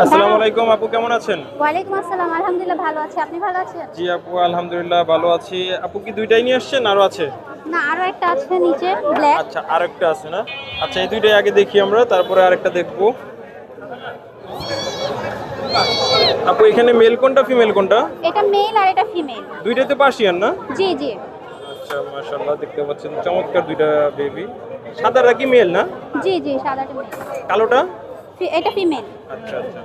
আসসালামু আলাইকুম আপু, কেমন আছেন? ওয়ালাইকুম আসসালাম, আলহামদুলিল্লাহ ভালো আছি। আপনি ভালো আছেন? জি আপু, আলহামদুলিল্লাহ ভালো আছি। আপু কি দুইটাই নিয়ে আসছেন, আরো আছে? না, আরো একটা আছে নিচে ব্ল্যাক। আচ্ছা, আরেকটা আছে না? আচ্ছা, এই দুইটাই আগে দেখি আমরা, তারপরে আরেকটা দেখবো। আপু এখানে মেল কোনটা, ফিমেল কোনটা? এটা মেল আর এটা ফিমেল। দুইটাতে পার্সিয়ান না? জি জি। আচ্ছা, মাশাআল্লাহ, দেখতে পাচ্ছেন চমৎকার দুইটা বেবি। সাদাটা কি মেল না? জি জি, সাদাটা মেল, কালোটা? এটা ফিমেল। আচ্ছা আচ্ছা,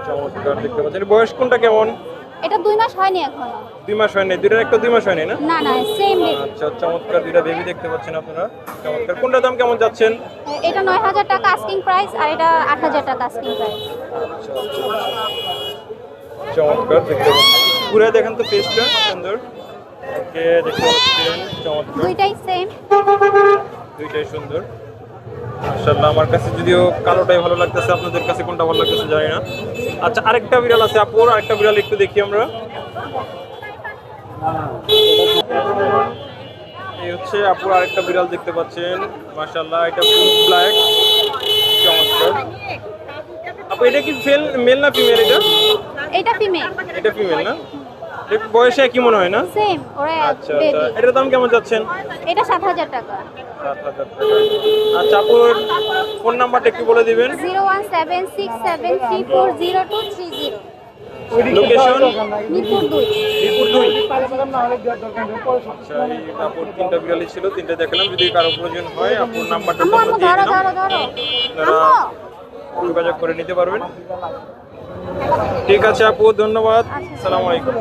চমৎকার দেখতে পাচ্ছেন। বয়স কোনটা কেমন? এটা 2 মাস হয়নি এখনো। 2 মাস হয় নাই, দুইটার একটা 2 মাস হয় নাই না? না না, সেম বেবি। আচ্ছা, চমৎকার দুইটা বেবি দেখতে পাচ্ছেন আপনারা। চমৎকার, কোনটার দাম কেমন যাচ্ছেন? এটা 9000 টাকা আস্কিং প্রাইস আর এটা 8000 টাকা আস্কিং প্রাইস। আচ্ছা আচ্ছা, চমৎকার দেখতে পাচ্ছেন। ঘুরে দেখেন তো ফেসটা, সুন্দর। ওকে, দেখতে পাচ্ছেন চমৎকার, দুইটাই সেম। দুইটাই সুন্দর মাশাআল্লাহ। আমার কাছে যদিও কালোটাই ভালো লাগতেছে, আপনাদের কাছে কোনটা ভালো লাগতেছে জানি না। আচ্ছা, আরেকটা বিড়াল আছে আপুর, আরেকটা বিড়াল একটু দেখি আমরা। এই হচ্ছে আপুর আরেকটা বিড়াল দেখতে পাচ্ছেন, মাশাআল্লাহ। এটা ফুল ব্ল্যাক, চমৎকার। আপু এটা কি মেল না ফিমেল? এটা ফিমেল। এটা ফিমেল না? এটা বয়সে কি মনে হয় না? সেম, ওরা আচ্ছা আচ্ছা, বেবি। এটার দাম কেমন যাচ্ছেন? এটা 7000 টাকা। 7,000 টাকা। আচ্ছা আপুর ফোন নাম্বারটা একটু বলে দিবেন। 01767340230। লোকেশন? মিরপুর 2। মিরপুর 2। আচ্ছা, এই আপুর তিনটা বিড়ালই ছিল, তিনটা দেখলাম। যদি কারো প্রয়োজন হয় আপুর নাম্বারটা আম্মু আমরা আম্মু দিয়ে ধরো দিলাম, ধরো ধরো। আপনারা আম্মু যোগাযোগ করে নিতে পারবেন। ঠিক আছে আপু, ধন্যবাদ। আচ্ছা। আসসালামু আলাইকুম।